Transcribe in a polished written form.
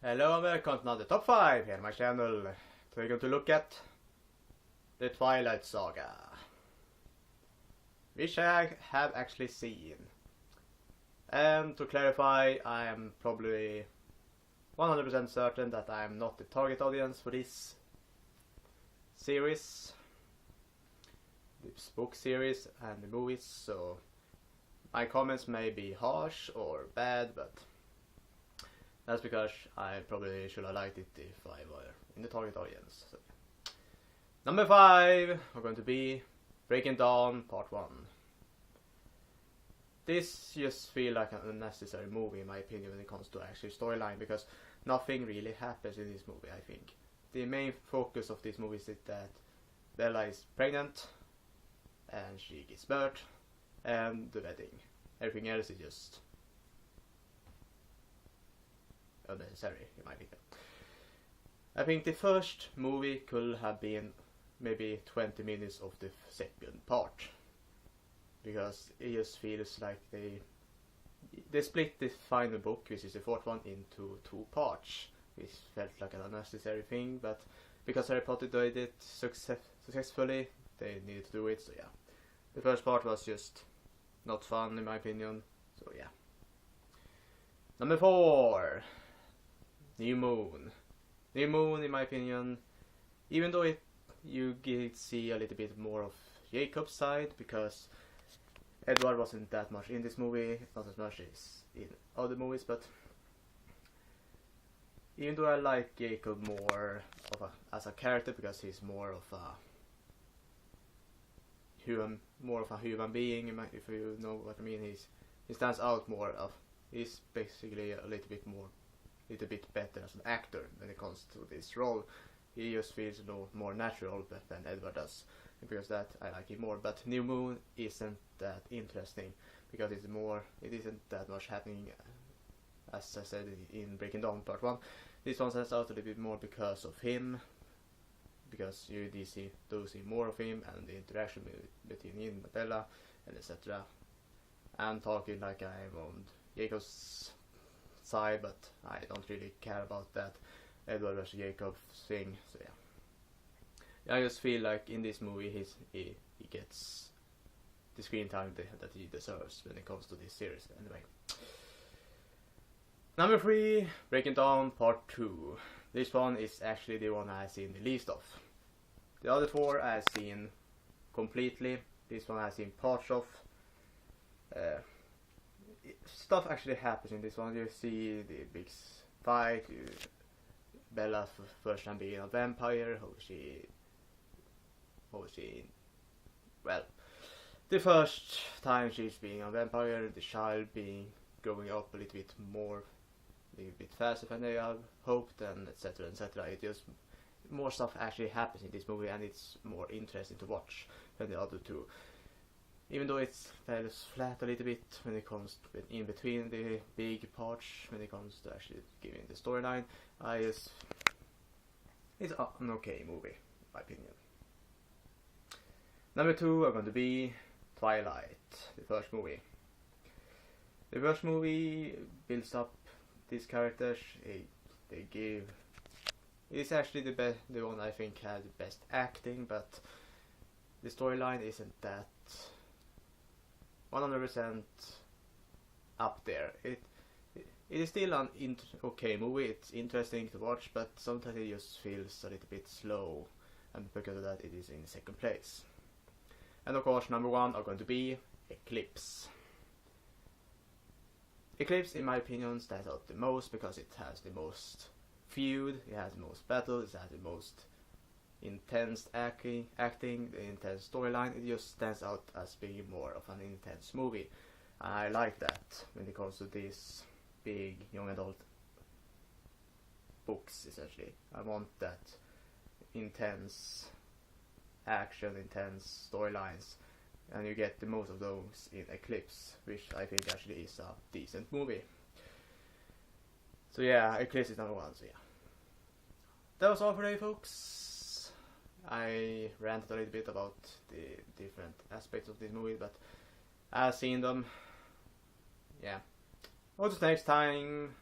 Hello and welcome to another top 5 here on my channel. Today we're going to look at the Twilight Saga, which I have actually seen. And to clarify, I am probably 100% certain that I am not the target audience for this series, this book series and the movies, so my comments may be harsh or bad, but that's because I probably should have liked it if I were in the target audience. So. Number 5 are going to be Breaking Dawn Part 1. This just feels like an unnecessary movie in my opinion when it comes to actual storyline, because nothing really happens in this movie. I think the main focus of this movie is that Bella is pregnant and she gives birth and the wedding. Everything else is just unnecessary in my opinion. I think the first movie could have been maybe 20 minutes of the second part, because it just feels like they split the final book, which is the fourth one, into 2 parts, which felt like an unnecessary thing, but because Harry Potter did it successfully, they needed to do it. So yeah, the first part was just not fun in my opinion. So yeah. Number 4, New Moon. New Moon, in my opinion, even though you get see a little bit more of Jacob's side, because Edward wasn't that much in this movie, not as much as in other movies, but even though I like Jacob more as a character, because he's more of a human being, if you know what I mean, he stands out more. He's basically a little bit better as an actor when it comes to this role. He just feels more natural than Edward does, and because that I like him more. But New Moon isn't that interesting, because it isn't that much happening, as I said in Breaking Dawn Part 1. This one stands out a little bit more because of him, because you do see more of him and the interaction between him and Bella and etc. I'm talking like I'm on Jacob's side, but I don't really care about that Edward versus Jacob thing. So yeah, I just feel like in this movie he gets the screen time that he deserves when it comes to this series. Anyway, number 3, Breaking Dawn Part 2. This one is actually the one I've seen the least of. The other 4 I've seen completely. This one I've seen parts of. Stuff actually happens in this one. You see the big fight, Bella first time being a vampire, well, the first time she's being a vampire, the child growing up a little bit faster than they have hoped, and etc. etc. It just more stuff actually happens in this movie, and it's more interesting to watch than the other 2. Even though it's flat a little bit when it comes in between the big parts, when it comes to actually giving the storyline, it's an okay movie, in my opinion. Number 2 are going to be Twilight, the first movie. The first movie builds up these characters. It's actually the one I think had the best acting, but the storyline isn't that 100% up there. It is still an okay movie. It's interesting to watch, but sometimes it just feels a little bit slow, and because of that it is in second place. And of course, number 1 are going to be Eclipse. Eclipse, in my opinion, stands out the most because it has the most feud, it has the most battles, it has the most intense acting, the intense storyline. It just stands out as being more of an intense movie. And I like that when it comes to these big young adult books, essentially. I want that intense action, intense storylines, and you get the most of those in Eclipse, which I think actually is a decent movie. So yeah, Eclipse is number 1, so yeah. That was all for today, folks. I ranted a little bit about the different aspects of this movie, but I've seen them. Yeah. Until next time.